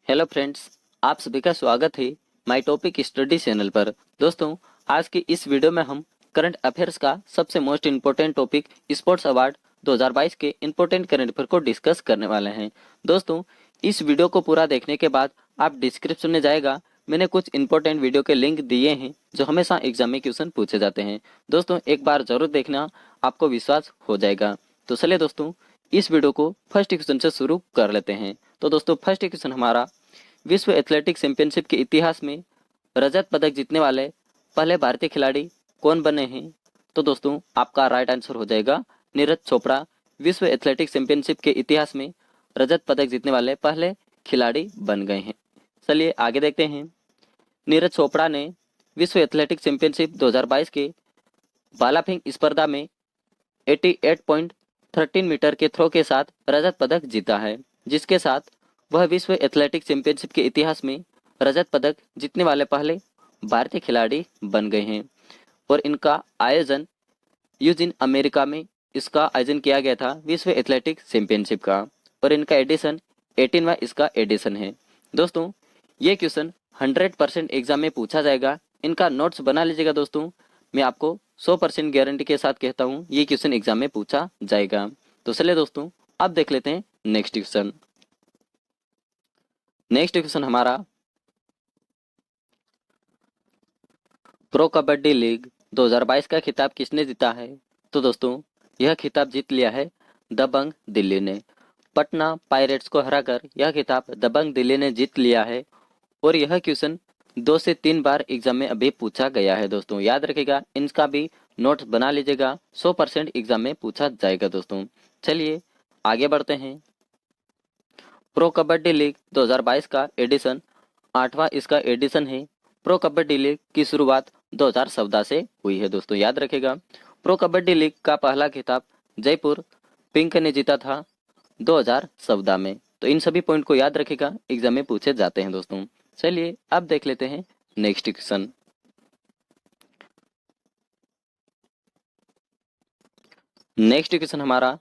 Hello friends, आप सभी का स्वागत है माय टॉपिक स्टडी चैनल पर। दोस्तों, आज की इस वीडियो में हम करंट अफेयर्स का सबसे most important topic sports award 2022 के इम्पोर्टेंट करंट अफेयर को डिस्कस करने वाले हैं। दोस्तों, इस वीडियो को पूरा देखने के बाद आप डिस्क्रिप्शन में जाएगा, मैंने कुछ इंपॉर्टेंट वीडियो के लिंक दिए हैं जो हमेशा एग्जाम में क्वेश्चन पूछे जाते हैं। दोस्तों, एक बार जरूर देखना, आपको विश्वास हो जाएगा। तो चलिए दोस्तों, इस वीडियो को फर्स्ट क्वेश्चन से शुरू कर लेते हैं। तो दोस्तों, फर्स्ट क्वेश्चन हमारा, विश्व एथलेटिक्स चैंपियनशिप के इतिहास में रजत पदक जीतने वाले पहले भारतीय खिलाड़ी कौन बने हैं? तो दोस्तों, आपका राइट आंसर हो जाएगा नीरज चोपड़ा। विश्व एथलेटिक्स चैंपियनशिप के इतिहास में रजत पदक जीतने वाले पहले खिलाड़ी बन गए हैं। चलिए आगे देखते हैं। नीरज चोपड़ा ने विश्व एथलेटिक्स चैंपियनशिप 2022 के भालाफेंक स्पर्धा में 88.13 मीटर के थ्रो के साथ रजत पदक जीता है, जिसके साथ वह विश्व एथलेटिक्स चैंपियनशिप के इतिहास में रजत पदक जीतने वाले पहले भारतीय खिलाड़ी बन गए हैं। और इनका आयोजन यूजिन अमेरिका में इसका आयोजन किया गया था विश्व एथलेटिक्स चैंपियनशिप का, और इनका एडिशन 18वां इसका एडिशन है। दोस्तों, ये क्वेश्चन 100% एग्जाम में पूछा जाएगा, इनका नोट्स बना लीजिएगा। दोस्तों, मैं आपको 100% गारंटी के साथ कहता हूँ ये क्वेश्चन एग्जाम में पूछा जाएगा। तो चलिए दोस्तों, अब देख लेते हैं नेक्स्ट क्वेश्चन। नेक्स्ट क्वेश्चन हमारा, प्रो कबड्डी लीग 2022 का खिताब किसने जीता है? तो दोस्तों, यह खिताब जीत लिया है दबंग दिल्ली ने। पटना पायरेट्स को हराकर यह खिताब दबंग दिल्ली ने जीत लिया है। और यह क्वेश्चन 2 से 3 बार एग्जाम में अभी पूछा गया है। दोस्तों, याद रखिएगा, इनका भी नोट्स बना लीजिएगा, 100% एग्जाम में पूछा जाएगा। दोस्तों, चलिए आगे बढ़ते हैं। प्रो कबड्डी लीग 2022 का एडिशन 8वां इसका एडिशन है। प्रो कबड्डी लीग की शुरुआत 2014 से हुई है। दोस्तों, याद रखेगा, प्रो कबड्डी लीग का पहला खिताब जयपुर पिंक ने जीता था 2014 में। तो इन सभी पॉइंट को याद रखेगा, एग्जाम में पूछे जाते हैं। दोस्तों, चलिए अब देख लेते हैं नेक्स्ट क्वेश्चन। नेक्स्ट क्वेश्चन हमारा,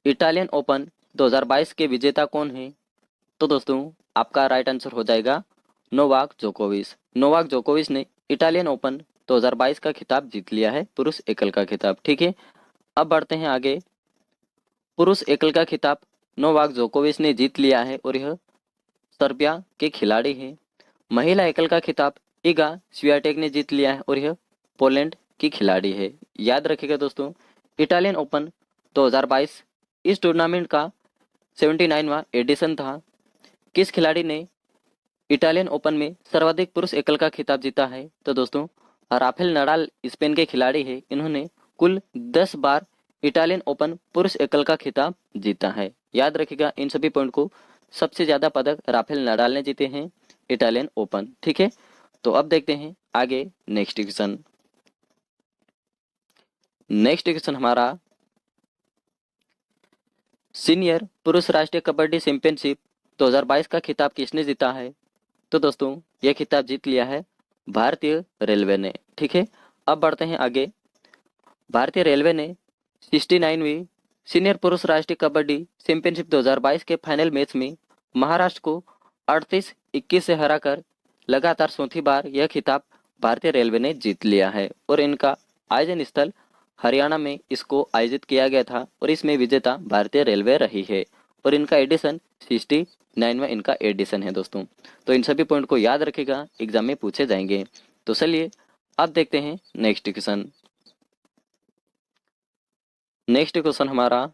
इटालियन ओपन 2022 के विजेता कौन है? तो दोस्तों, आपका राइट आंसर हो जाएगा नोवाक जोकोविच। नोवाक जोकोविच ने इटालियन ओपन 2022 का खिताब जीत लिया है, पुरुष एकल का खिताब। ठीक है, अब बढ़ते हैं आगे। पुरुष एकल का खिताब नोवाक जोकोविच ने जीत लिया है और यह सर्बिया के खिलाड़ी हैं। महिला एकल का खिताब इगा स्वियाटेक ने जीत लिया है और यह पोलैंड की खिलाड़ी है। याद रखिएगा दोस्तों, इटालियन ओपन 2022 इस टूर्नामेंट का 79वां एडिशन था। किस खिलाड़ी ने इटालियन ओपन में सर्वाधिक पुरुष एकल का खिताब जीता है? तो दोस्तों, राफेल नडाल स्पेन के खिलाड़ी हैं। इन्होंने कुल 10 बार इटालियन ओपन पुरुष एकल का खिताब जीता है। याद रखिएगा इन सभी पॉइंट को, सबसे ज्यादा पदक राफेल नडाल ने जीते हैं इटालियन ओपन। ठीक है, तो अब देखते हैं आगे नेक्स्ट क्वेश्चन। नेक्स्ट क्वेश्चन हमारा, सीनियर पुरुष राष्ट्रीय कबड्डी चैंपियनशिप 2022 का खिताब किसने जीता है? तो दोस्तों, यह खिताब जीत लिया है भारतीय रेलवे ने। ठीक है, अब बढ़ते हैं आगे। भारतीय रेलवे ने 69वीं सीनियर पुरुष राष्ट्रीय कबड्डी चैंपियनशिप 2022 के फाइनल मैच में महाराष्ट्र को 38-21 से हराकर लगातार चौथी बार यह खिताब भारतीय रेलवे ने जीत लिया है। और इनका आयोजन स्थल हरियाणा में इसको आयोजित किया गया था और इसमें विजेता भारतीय रेलवे रही है। और इनका एडिशन 69वां इनका एडिशन है। दोस्तों, तो इन सभी पॉइंट को याद रखेगा, एग्जाम में पूछे जाएंगे। तो चलिए अब देखते हैं नेक्स्ट क्वेश्चन। नेक्स्ट क्वेश्चन हमारा,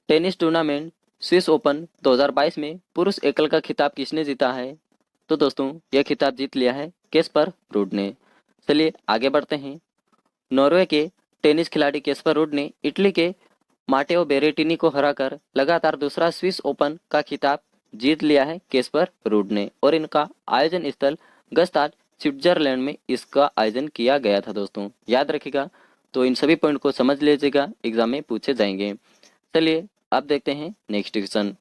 टेनिस टूर्नामेंट स्विस ओपन 2022 में पुरुष एकल का खिताब किसने जीता है? तो दोस्तों, यह खिताब जीत लिया है कैस्पर रूड ने। चलिए आगे बढ़ते हैं। नॉर्वे के टेनिस खिलाड़ी कैस्पर रूड ने इटली के माटेओ बेरेटिनी को हराकर लगातार दूसरा स्विस ओपन का खिताब जीत लिया है कैस्पर रूड ने। और इनका आयोजन स्थल गस्ताद स्विट्जरलैंड में इसका आयोजन किया गया था। दोस्तों, याद रखिएगा, तो इन सभी पॉइंट को समझ लीजिएगा, एग्जाम में पूछे जाएंगे। चलिए अब देखते हैं नेक्स्ट क्वेश्चन।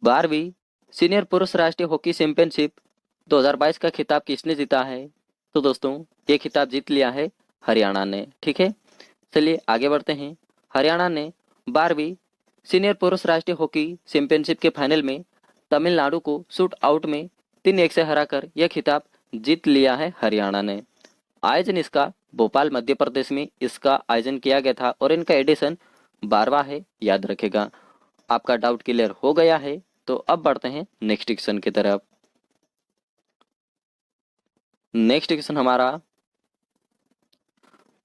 12वीं सीनियर पुरुष राष्ट्रीय हॉकी चैंपियनशिप 2022 का खिताब किसने जीता है? तो दोस्तों, ये खिताब जीत लिया है हरियाणा ने। ठीक है, चलिए आगे बढ़ते हैं। हरियाणा ने 12वीं सीनियर पुरुष राष्ट्रीय हॉकी चैंपियनशिप के फाइनल में तमिलनाडु को शूट आउट में 3-1 से हराकर यह खिताब जीत लिया है हरियाणा ने। आयोजन इसका भोपाल मध्य प्रदेश में इसका आयोजन किया गया था और इनका एडिशन 12वां है, याद रखेगा। आपका डाउट क्लियर हो गया है तो अब बढ़ते हैं नेक्स्ट क्वेश्चन की तरफ। नेक्स्ट क्वेश्चन हमारा,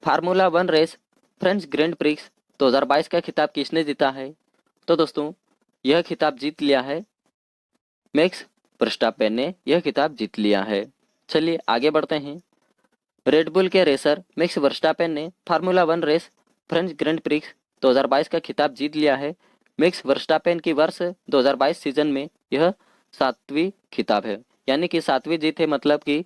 formula 1 race French Grand Prix 2022 का खिताब किसने जीता है? तो दोस्तों यह खिताब जीत लिया है मैक्स वर्स्टापेन ने यह खिताब जीत लिया है। चलिए आगे बढ़ते हैं। रेडबुल के रेसर मैक्स वर्स्टापेन ने formula 1 race French Grand Prix 2022 का खिताब जीत लिया है। मैक्स वर्स्टापेन की वर्ष 2022 सीजन में यह 7वीं खिताब है, यानी कि 7वीं जीत है। मतलब कि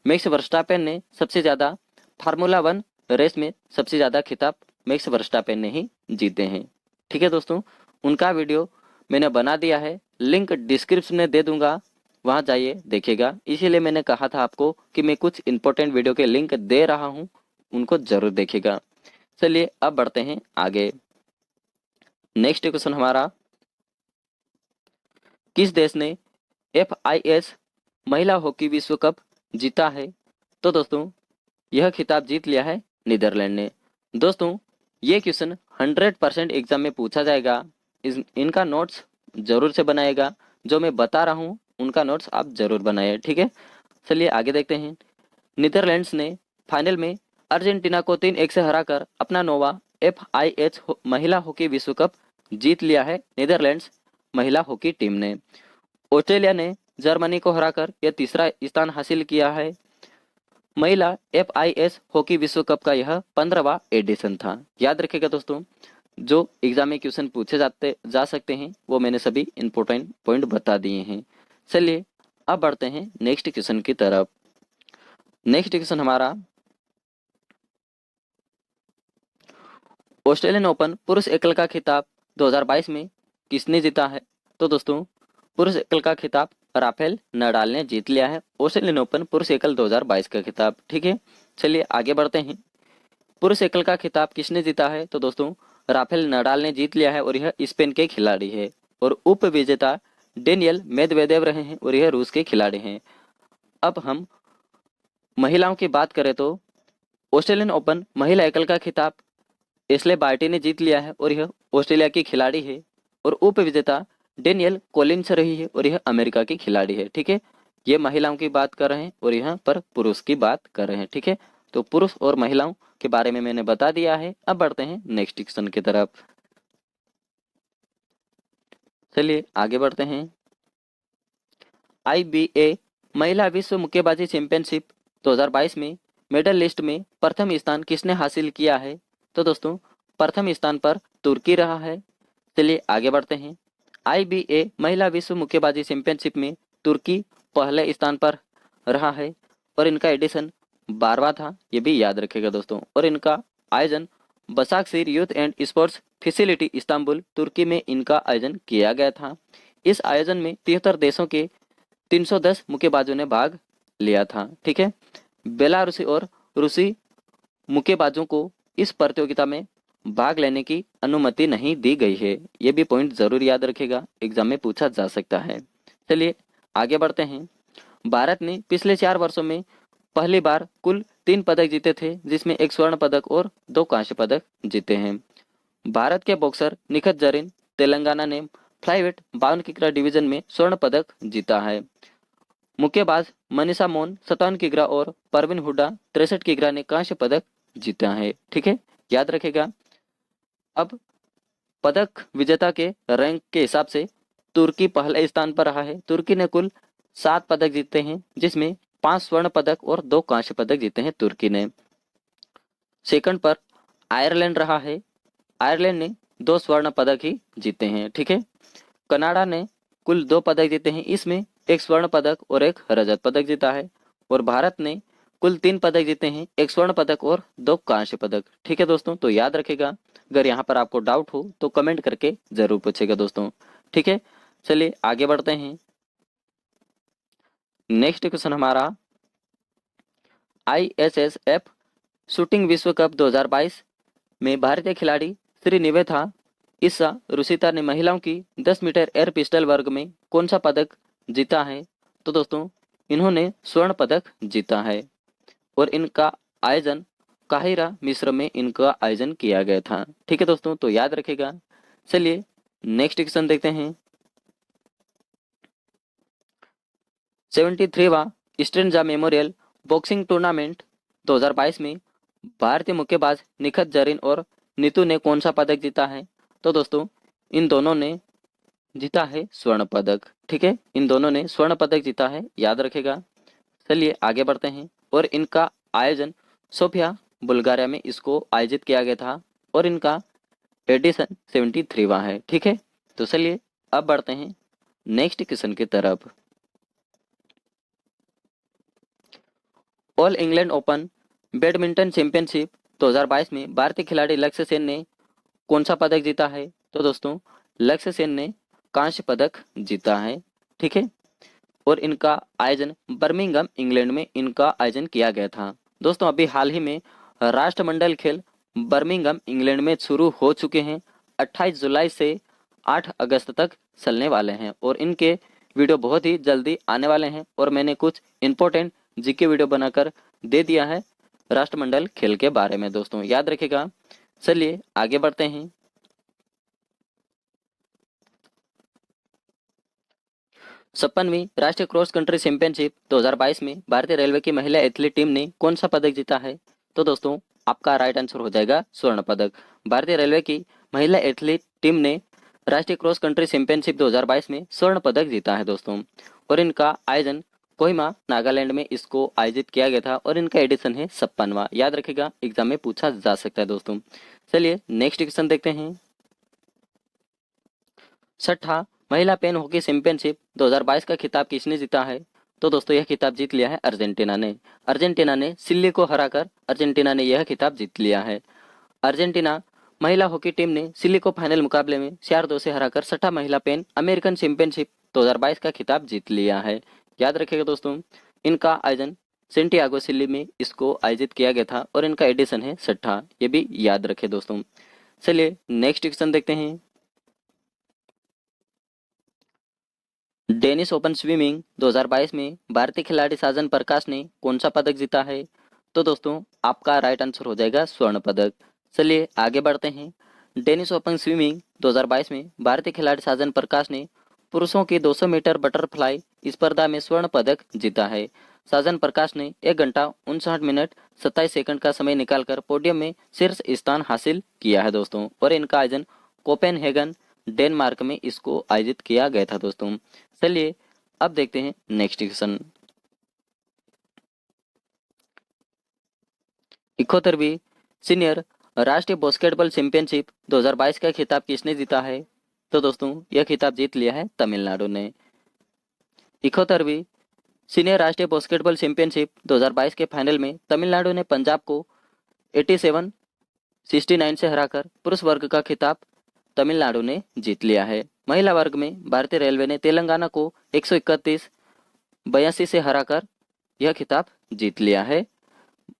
मैक्स वर्स्टापेन ने सबसे ज़्यादा फार्मूला 1 रेस में सबसे ज़्यादा खिताब मैक्स वर्स्टापेन ने ही जीते हैं। ठीक है दोस्तों, उनका वीडियो मैंने बना दिया है, लिंक डिस्क्रिप्शन में दे दूंगा, वहां जाइए देखिएगा। इसीलिए मैंने कहा था आपको कि मैं कुछ इंपॉर्टेंट वीडियो के लिंक दे रहा हूं, उनको जरूर देखिएगा। चलिए अब बढ़ते हैं आगे। नेक्स्ट क्वेश्चन हमारा, किस देश ने FIS महिला हॉकी विश्व कप जीता है? तो दोस्तों यह खिताब जीत लिया है नीदरलैंड ने। दोस्तों ये क्वेश्चन 100% एग्जाम में पूछा जाएगा, इनका नोट्स जरूर से बनाएगा। जो मैं बता रहा हूँ उनका नोट्स आप जरूर बनाइए, ठीक है। चलिए आगे देखते हैं। नीदरलैंड्स ने फाइनल में अर्जेंटीना को 3-1 से हराकर अपना 9वां FIS महिला हॉकी विश्व कप जीत लिया है नीदरलैंड्स महिला हॉकी टीम ने। ऑस्ट्रेलिया ने जर्मनी को हराकर यह तीसरा स्थान हासिल किया है। महिला FIS हॉकी विश्व कप का यह 15वां एडिशन था। याद रखिएगा दोस्तों, जो एग्जाम में क्वेश्चन पूछे जा सकते हैं वो मैंने सभी इंपॉर्टेंट पॉइंट बता दिए हैं। चलिए अब बढ़ते हैं नेक्स्ट क्वेश्चन की तरफ। नेक्स्ट क्वेश्चन हमारा, ऑस्ट्रेलियन ओपन पुरुष एकल का खिताब 2022 में किसने जीता है? तो दोस्तों पुरुष एकल का खिताब राफेल नडाल ने जीत लिया है, ऑस्ट्रेलियन ओपन पुरुष एकल 2022 का खिताब, ठीक है। चलिए आगे बढ़ते हैं। पुरुष एकल का खिताब किसने जीता है? तो दोस्तों राफेल नडाल ने जीत लिया है और यह स्पेन के खिलाड़ी है। और उप विजेता डेनियल मेदवेदेव रहे हैं और यह रूस के खिलाड़ी हैं। अब हम महिलाओं की बात करें तो ऑस्ट्रेलियन ओपन महिला एकल का खिताब एशले बार्टी ने जीत लिया है और यह ऑस्ट्रेलिया की खिलाड़ी है। और उप विजेता डेनियल कॉलिंस रही है और यह अमेरिका की खिलाड़ी है, ठीक है। ये महिलाओं की बात कर रहे हैं और यहाँ पर पुरुष की बात कर रहे हैं, ठीक है। तो पुरुष और महिलाओं के बारे में मैंने बता दिया है। अब बढ़ते हैं नेक्स्ट क्वेश्चन की तरफ। चलिए आगे बढ़ते हैं। IBA महिला विश्व मुक्केबाजी चैंपियनशिप 2022 में मेडल लिस्ट में प्रथम स्थान किसने हासिल किया है? तो दोस्तों प्रथम स्थान पर तुर्की रहा है। चलिए आगे बढ़ते हैं। IBA महिला विश्व मुक्केबाजी चैंपियनशिप में तुर्की पहले स्थान पर रहा है और इनका एडिशन 12वां था, ये भी याद रखेगा दोस्तों। और इनका आयोजन Basaksehir youth and sports facility Istanbul तुर्की में इनका आयोजन किया गया था। इस आयोजन में 73 देशों के 310 मुक्केबाजों ने भाग लिया था, ठीक है। बेलारूसी और रूसी मुक्केबाजों को इस प्रतियोगिता में भाग लेने की अनुमति नहीं दी गई है। ये भी पॉइंट जरूर याद रखेगा, एग्जाम में पूछा जा सकता है। चलिए आगे बढ़ते हैं। भारत ने पिछले 4 वर्षों में पहली बार कुल 3 पदक जीते थे, जिसमें 1 स्वर्ण पदक और 2 कांस्य पदक जीते हैं। भारत के बॉक्सर निखत जरीन तेलंगाना ने फ्लाईवेट 52 किग्रा डिवीजन में स्वर्ण पदक जीता है। मुक्केबाज मनीषा मौन 57 किग्रा और परवीन हुड्डा 63 किग्रा ने कांस्य पदक जीता है, ठीक है, याद रखेगा। अब पदक विजेता के रैंक के हिसाब से तुर्की पहले स्थान पर रहा है। तुर्की ने कुल 7 पदक जीते हैं, जिसमें 5 स्वर्ण पदक और 2 कांस्य पदक जीते हैं तुर्की ने। सेकंड पर आयरलैंड रहा है। आयरलैंड ने 2 स्वर्ण पदक ही जीते हैं, ठीक है। कनाडा ने कुल 2 पदक जीते हैं, इसमें 1 स्वर्ण पदक और 1 रजत पदक जीता है। और भारत ने कुल 3 पदक जीते हैं, 1 स्वर्ण पदक और 2 कांस्य पदक, ठीक है दोस्तों। तो याद रखेगा, अगर यहाँ पर आपको डाउट हो तो कमेंट करके जरूर पूछेगा दोस्तों, ठीक है। चलिए आगे बढ़ते हैं। नेक्स्ट क्वेश्चन हमारा, ISSF शूटिंग विश्व कप 2022 में भारतीय खिलाड़ी श्री निवेथा ईसा रुशिता ने महिलाओं की 10 मीटर एयर पिस्टल वर्ग में कौन सा पदक जीता है? तो दोस्तों इन्होंने स्वर्ण पदक जीता है और इनका आयोजन काहिरा मिस्र में इनका आयोजन किया गया था। ठीक है दोस्तों, तो याद रखेगा। चलिए नेक्स्ट क्वेश्चन देखते हैं। 73वां स्ट्रेंजा मेमोरियल बॉक्सिंग टूर्नामेंट 2022 में भारतीय मुक्केबाज निखत जरीन और नीतू ने कौन सा पदक जीता है? तो दोस्तों इन दोनों ने जीता है स्वर्ण पदक। ठीक है, इन दोनों ने स्वर्ण पदक जीता है, याद रखेगा। चलिए आगे बढ़ते हैं। और इनका आयोजन सोफिया बुल्गारिया में इसको आयोजित किया गया था और इनका एडिशन 73वां है। ठीक है, तो चलिए अब बढ़ते हैं नेक्स्ट क्वेश्चन की तरफ। All England open badminton championship 2022 में भारतीय खिलाड़ी लक्ष्य सेन ने कौन सा पदक जीता है? तो दोस्तों लक्ष्य सेन ने कांस्य पदक जीता है। ठीक है, और इनका आयोजन बर्मिंघम इंग्लैंड में इनका आयोजन किया गया था। दोस्तों अभी हाल ही में राष्ट्रमंडल खेल बर्मिंघम इंग्लैंड में शुरू हो चुके हैं। 28 जुलाई से 8 अगस्त तक चलने वाले हैं और इनके वीडियो बहुत ही जल्दी आने वाले हैं और मैंने कुछ इंपॉर्टेंट जीके वीडियो बनाकर दे दिया है राष्ट्रमंडल खेल के बारे में। दोस्तों याद रखिएगा। चलिए आगे बढ़ते हैं। 56वीं राष्ट्रीय क्रॉस कंट्री चैंपियनशिप 2022 में भारतीय रेलवे की महिला एथलीट टीम ने कौन सा पदक जीता है? तो दोस्तों आपका राइट आंसर हो जाएगा स्वर्ण पदक। भारतीय रेलवे की महिला एथलीट टीम ने राष्ट्रीय क्रॉस कंट्री चैंपियनशिप 2022 में स्वर्ण पदक जीता है दोस्तों, और इनका आयोजन कोहिमा नागालैंड में इसको आयोजित किया गया था और इनका एडिशन है 56वां। याद रखेगा, एग्जाम में पूछा जा सकता है दोस्तों। चलिए नेक्स्ट क्वेश्चन देखते हैं। 6ठा महिला पेन हॉकी चैंपियनशिप 2022 का खिताब किसने जीता है? तो दोस्तों यह खिताब जीत लिया है अर्जेंटीना ने। अर्जेंटीना ने चिली को हराकर अर्जेंटीना ने यह खिताब जीत लिया है। अर्जेंटीना महिला हॉकी टीम ने चिली को फाइनल मुकाबले में 4-2 से हराकर 6ठा महिला पेन अमेरिकन चैंपियनशिप 2022 का खिताब जीत लिया है। याद रखिएगा दोस्तों, इनका आयोजन सेंटियागो चिली में इसको आयोजित किया गया था और इनका एडिशन है 6ठा, ये भी याद रखे दोस्तों। चलिए नेक्स्ट क्वेश्चन देखते हैं। डेनिस ओपन स्विमिंग 2022 में भारतीय खिलाड़ी साजन प्रकाश ने कौन सा पदक जीता है? तो दोस्तों आपका राइट आंसर हो जाएगा स्वर्ण पदक। चलिए आगे बढ़ते हैं। डेनिस ओपन स्विमिंग 2022 में भारतीय खिलाड़ी साजन प्रकाश ने पुरुषों की 200 मीटर बटरफ्लाई स्पर्धा में स्वर्ण पदक जीता है। साजन प्रकाश ने 1 घंटा 59 मिनट 27 सेकंड का समय निकालकर पोडियम में शीर्ष स्थान हासिल किया है दोस्तों, और इनका आयोजन कोपेनहेगन डेनमार्क में इसको आयोजित किया गया था दोस्तों। चलिए अब देखते हैं नेक्स्ट क्वेश्चन। 71वीं सीनियर राष्ट्रीय बास्केटबॉल चैंपियनशिप 2022 का खिताब किसने जीता है? तो दोस्तों यह खिताब जीत लिया है तमिलनाडु ने। 71वीं सीनियर राष्ट्रीय बास्केटबॉल चैंपियनशिप 2022 के फाइनल में तमिलनाडु ने पंजाब को 87-69 से हराकर पुरुष वर्ग का खिताब तमिलनाडु ने जीत लिया है। महिला वर्ग में भारतीय रेलवे ने तेलंगाना को 131-82 से हराकर यह खिताब जीत लिया है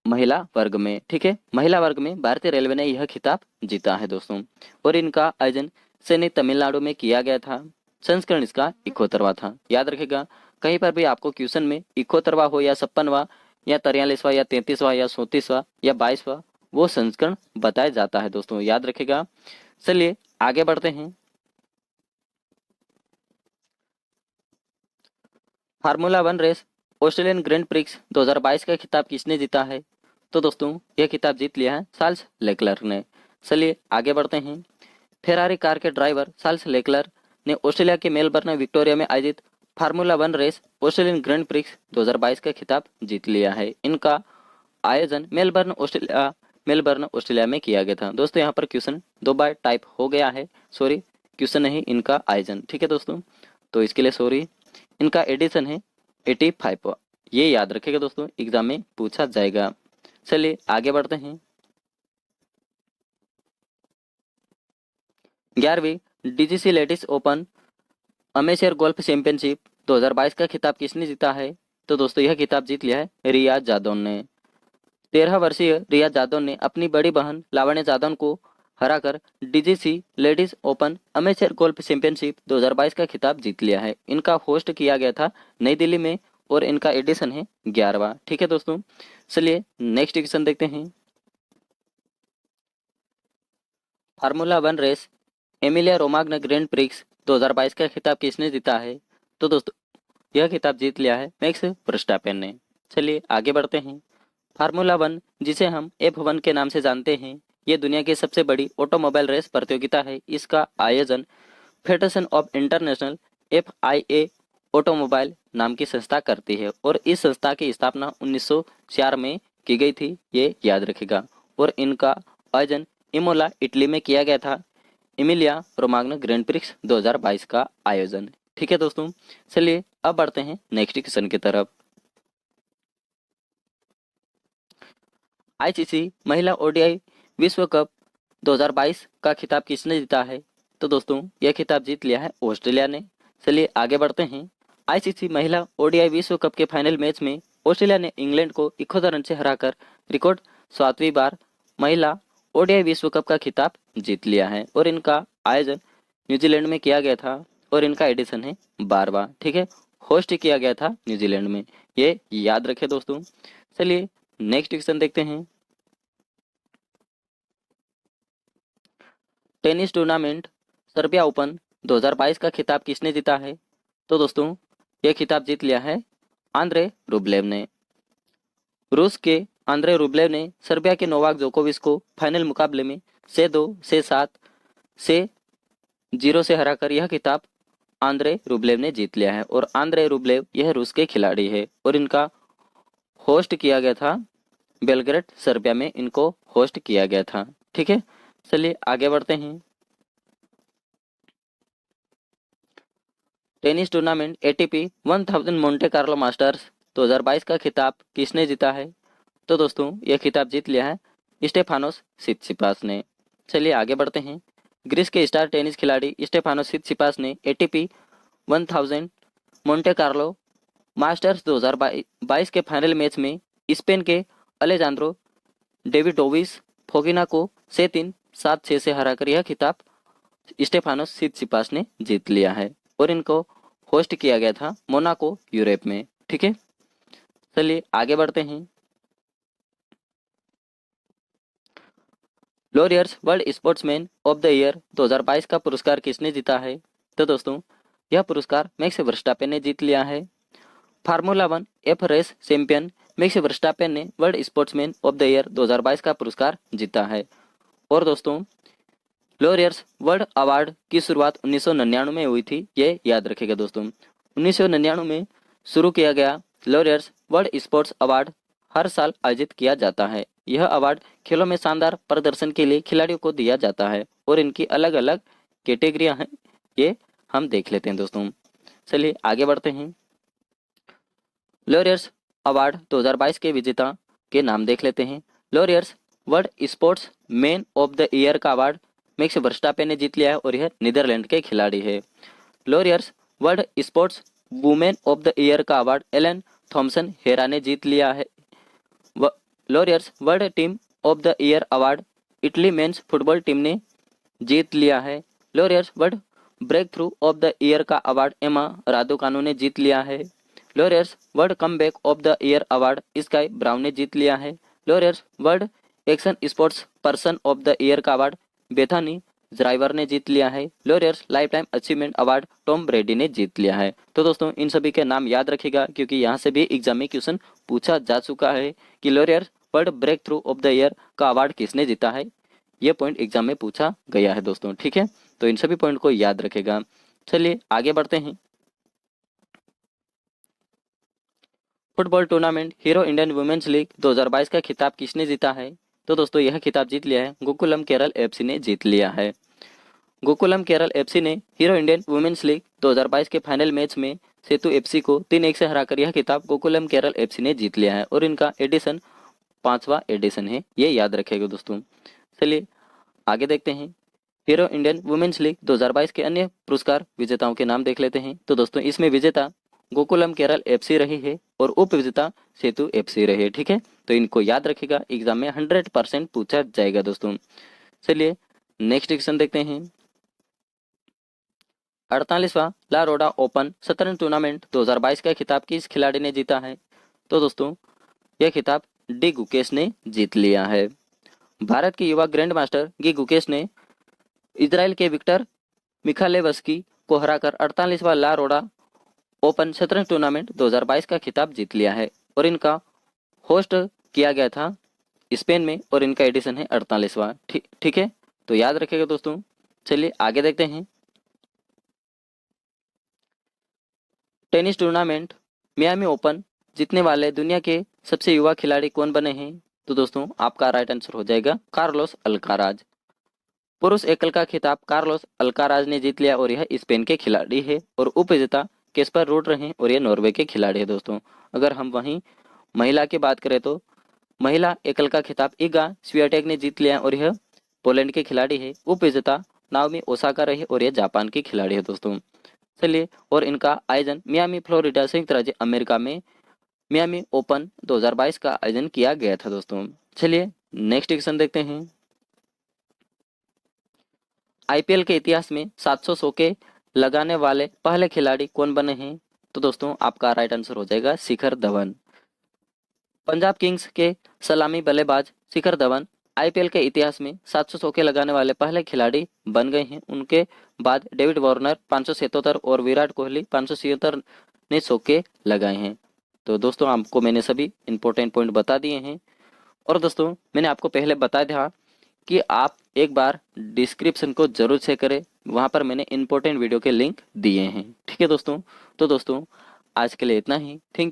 महिला वर्ग में। ठीक है, महिला वर्ग में भारतीय रेलवे ने यह खिताब जीता है दोस्तों, और इनका आयोजन सैनी तमिलनाडु में किया गया था। संस्करण इसका 71वां था। याद रखेगा, कहीं पर भी आपको क्वेश्चन में 71वां हो या 56वां या 43वां या 33वां या 34वां या 22वां वो संस्करण बताया जाता है दोस्तों, याद रखेगा। चलिए आगे बढ़ते हैं। Formula 1 race Australian Grand Prix 2022 का खिताब किसने जीता है? तो दोस्तों यह खिताब जीत लिया है चार्ल्स लेक्लर्क ने। चलिए आगे बढ़ते हैं। फेरारी कार के ड्राइवर चार्ल्स लेक्लर्क ने ऑस्ट्रेलिया के मेलबर्न विक्टोरिया में आयोजित formula 1 race Australian Grand Prix 2022 का खिताब जीत लिया है। इनका आयोजन मेलबर्न ऑस्ट्रेलिया में किया गया था दोस्तों। यहाँ पर क्वेश्चन 2 बार टाइप हो गया है, सॉरी क्वेश्चन नहीं इनका आयोजन। ठीक है दोस्तों, तो इसके लिए सॉरी। इनका एडिशन है 85, ये याद रखेगा दोस्तों, एग्जाम में पूछा जाएगा। चलिए आगे बढ़ते हैं। 11वीं DGC ladies open amateur golf championship 2022 का खिताब किसने जीता है? तो दोस्तों यह खिताब जीत लिया है रिया जाधव ने। 13 वर्षीय रिया जाधव ने अपनी बड़ी बहन लावण्य जाधव को हराकर DGC ladies open amateur golf championship 2022 का खिताब जीत लिया है। इनका होस्ट किया गया था नई दिल्ली में और इनका एडिशन है 11वां। ठीक है दोस्तों, चलिए नेक्स्ट क्वेश्चन देखते हैं। Formula 1 race Emilia Romagna Grand Prix 2022 का खिताब किसने जीता है? तो दोस्तों यह खिताब जीत लिया है मैक्स वर्स्टापेन ने। चलिए आगे बढ़ते हैं। फार्मूला 1 जिसे हम F1 के नाम से जानते हैं, ये दुनिया की सबसे बड़ी ऑटोमोबाइल रेस प्रतियोगिता है। इसका आयोजन federation of international FIA automobile नाम की संस्था करती है और इस संस्था की स्थापना 1904 में की गई थी, ये याद रखेगा। और इनका आयोजन इमोला इटली में किया गया था। एमिलिया रोमाग्ना ग्रैंड प्रिक्स 2022 का आयोजन। ठीक है दोस्तों, चलिए अब बढ़ते हैं नेक्स्ट क्वेश्चन की तरफ। आईसीसी महिला ओडीआई विश्व कप 2022 का खिताब किसने जीता है? तो दोस्तों यह खिताब जीत लिया है ऑस्ट्रेलिया ने। चलिए आगे बढ़ते हैं। आईसीसी महिला ओडीआई विश्व कप के फाइनल मैच में ऑस्ट्रेलिया ने इंग्लैंड को 71 रन से हराकर रिकॉर्ड 7वीं बार महिला ओडीआई विश्व कप का खिताब जीत लिया है और इनका आयोजन न्यूजीलैंड में किया गया था और इनका एडिशन है 12वां। ठीक है, होस्ट किया गया था न्यूजीलैंड में, ये याद रखें दोस्तों। चलिए नेक्स्ट क्वेश्चन देखते हैं। टेनिस टूर्नामेंट सर्बिया ओपन 2022 का खिताब किसने जीता है? तो दोस्तों यह खिताब जीत लिया है आंद्रे रुब्लेव ने। रूस के आंद्रे रुब्लेव ने सर्बिया के नोवाक जोकोविच को फाइनल मुकाबले में 6-2, 6-7, 6-0 से हराकर यह खिताब आंद्रे रुब्लेव ने जीत लिया है। और आंद्रे रुब्लेव यह रूस के खिलाड़ी है और इनका होस्ट किया गया था बेलग्रेड सर्बिया में, इनको होस्ट किया गया था। ठीक है, चलिए आगे बढ़ते हैं। Tennis tournament ATP 1000 Monte Carlo masters 2022 का खिताब किसने जीता है? तो दोस्तों यह खिताब जीत लिया है स्टेफानोस सित्सिपास ने। चलिए आगे बढ़ते हैं। ग्रीस के स्टार टेनिस खिलाड़ी स्टेफानोस सित्सिपास ने एटीपी 1000 मोंटे कार्लो मास्टर्स 2022 के फाइनल मैच में स्पेन के अलेजांद्रो डेविडोविस फोगिना को 6-3, 7-6 से हराकर यह खिताब स्टेफानोस सित्सिपास ने जीत लिया है और इनको होस्ट किया गया था मोनाको यूरोप में। ठीक है, चलिए आगे बढ़ते हैं। Laureus world sportsman of the year 2022 का पुरस्कार किसने जीता है? तो दोस्तों यह पुरस्कार मैक्स वर्स्टापेन ने जीत लिया है। Formula 1 F race champion Max Verstappen ने world sportsman of the year 2022 का पुरस्कार जीता है। और दोस्तों लॉरियर्स वर्ल्ड अवार्ड की शुरुआत 1999 में हुई थी, ये याद रखिएगा दोस्तों। 1999 में शुरू किया गया लॉरियर्स वर्ल्ड स्पोर्ट्स अवार्ड हर साल आयोजित किया जाता है। यह अवार्ड खेलों में शानदार प्रदर्शन के लिए खिलाड़ियों को दिया जाता है और इनकी अलग अलग कैटेगरियां हैं, ये हम देख लेते हैं दोस्तों। चलिए आगे बढ़ते हैं। लॉरियर्स अवार्ड 2022 के विजेता के नाम देख लेते हैं। Laureus world sports man of the year का अवार्ड मैक्स वर्स्टापेन ने जीत लिया है और यह नीदरलैंड के खिलाड़ी है। Laureus world sports women of the year का अवार्ड एलन थॉमसन हेरा ने जीत लिया है। Laureus world team of the year award Italy men's football team ने जीत लिया है। Laureus world breakthrough of the year का अवार्ड एमा रादुकानु ने जीत लिया है। Laureus world comeback of the year award Sky Brown ने जीत लिया है। Laureus world action sports person of the year का अवार्ड बेथानी ड्राइवर ने जीत लिया है। Laureus lifetime achievement award Tom Brady ने जीत लिया है। तो दोस्तों इन सभी के नाम याद रखिएगा क्योंकि यहाँ से भी एग्जाम में क्वेश्चन पूछा जा चुका है कि Laureus world breakthrough of the year का अवार्ड किसने जीता है। ये पॉइंट एग्जाम में पूछा गया है दोस्तों। ठीक है, तो इन सभी पॉइंट को याद रखेगा। चलिए आगे बढ़ते हैं। Football tournament Hero Indian Women's League 2022 का खिताब किसने जीता है? तो दोस्तों यह खिताब जीत लिया है गोकुलम केरल एफसी ने जीत लिया है। गोकुलम केरल एफसी ने हीरो इंडियन वुमेन्स लीग 2022 के फाइनल मैच में सेतु एफसी को 3-1 से हराकर यह खिताब गोकुलम केरल एफसी ने जीत लिया है और इनका एडिशन 5वां एडिशन है, ये याद रखेगा दोस्तों। चलिए आगे देखते हैं। हीरो इंडियन वुमेन्स लीग 2022 के अन्य पुरस्कार विजेताओं के नाम देख लेते हैं। तो दोस्तों इसमें विजेता गोकुलम केरल एफसी रही है और उप विजेता सेतु एफसी रही है। ठीक है, तो इनको याद रखिएगा, एग्जाम में 100% पूछा जाएगा दोस्तों। चलिए नेक्स्ट क्वेश्चन देखते हैं। 48वां ला रोडा ओपन शतरंज टूर्नामेंट 2022 का खिताब किस खिलाड़ी ने जीता है? तो दोस्तों यह खिताब डी गुकेश ने जीत लिया है। भारत के युवा ग्रैंड मास्टर गी गुकेश ने इजराइल के विक्टर मिखालेवस्की को हराकर 48वां ला रोडा ओपन शतरंज टूर्नामेंट 2022 का खिताब जीत लिया है और इनका होस्ट किया गया था स्पेन में और इनका एडिशन है 48वां। ठीक है, तो याद रखिएगा दोस्तों। चलिए आगे देखते हैं। टेनिस टूर्नामेंट मियामी ओपन जीतने वाले दुनिया के सबसे युवा खिलाड़ी कौन बने हैं? तो दोस्तों आपका राइट आंसर हो जाएगा कार्लोस अल्काराज। पुरुष एकल का खिताब कार्लोस अल्काराज ने जीत लिया और यह स्पेन के खिलाड़ी है और उपविजेता केस्पर रूड रहे और यह नॉर्वे के खिलाड़ी है दोस्तों। अगर हम वहीं महिला की बात करें तो महिला एकल का खिताब इगा स्वियाटेक ने जीत लिया और यह पोलैंड के खिलाड़ी है। उपविजेता नाओमी ओसाका रही और यह जापान की खिलाड़ी है दोस्तों। चलिए, और इनका आयोजन मियामी फ्लोरिडा संयुक्त राज्य अमेरिका में मियामी ओपन 2022 का आयोजन किया गया था दोस्तों। चलिए नेक्स्ट क्वेश्चन देखते हैं। आईपीएल के इतिहास में 700 छक्के लगाने वाले पहले खिलाड़ी कौन बने हैं? तो दोस्तों आपका राइट आंसर हो जाएगा शिखर धवन। पंजाब किंग्स के सलामी बल्लेबाज शिखर धवन आईपीएल के इतिहास में 700 छक्के लगाने वाले पहले खिलाड़ी बन गए हैं। उनके बाद डेविड वार्नर 577 और विराट कोहली 576 ने छक्के लगाए हैं। तो दोस्तों आपको मैंने सभी इंपॉर्टेंट पॉइंट बता दिए हैं और दोस्तों मैंने आपको पहले बताया था कि आप एक बार डिस्क्रिप्शन को जरूर चेक करें, वहां पर मैंने इंपॉर्टेंट वीडियो के लिंक दिए हैं। ठीक है दोस्तों, तो दोस्तों आज के लिए इतना ही। Thank you.